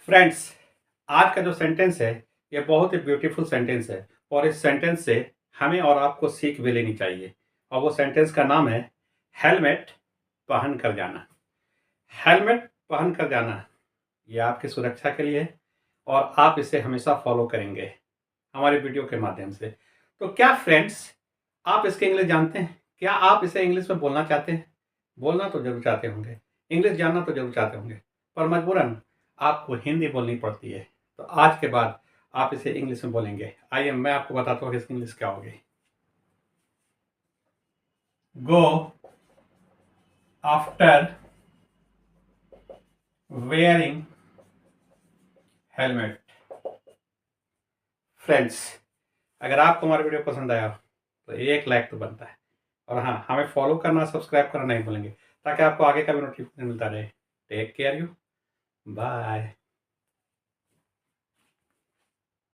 Friends, आज का जो सेंटेंस है, ये बहुत ही ब्यूटीफुल सेंटेंस है और इस सेंटेंस से हमें और आपको सीख भी लेनी चाहिए और वो सेंटेंस का नाम है हेलमेट पहन कर जाना। हेलमेट पहन कर जाना, ये आपकी सुरक्षा के लिए है और आप इसे हमेशा फॉलो करेंगे हमारे वीडियो के माध्यम से। तो क्या फ्रेंड्स, आप इसके इंग्लिश जानते हैं? क्या आप इसे इंग्लिश में बोलना चाहते हैं? बोलना तो ज़रूर चाहते होंगे, इंग्लिश जानना तो ज़रूर चाहते होंगे, पर मजबूरन आपको हिंदी बोलनी पड़ती है। तो आज के बाद आप इसे इंग्लिश में बोलेंगे। आइए मैं आपको बताता हूँ कि इसकी इंग्लिश क्या होगी। Go after wearing helmet. Friends, अगर आपको हमारा वीडियो पसंद आया तो एक लाइक तो बनता है और हाँ, हमें फॉलो करना, सब्सक्राइब करना नहीं भूलेंगे ताकि आपको आगे का भी नोटिफिकेशन मिलता रहे। Take care you, bye.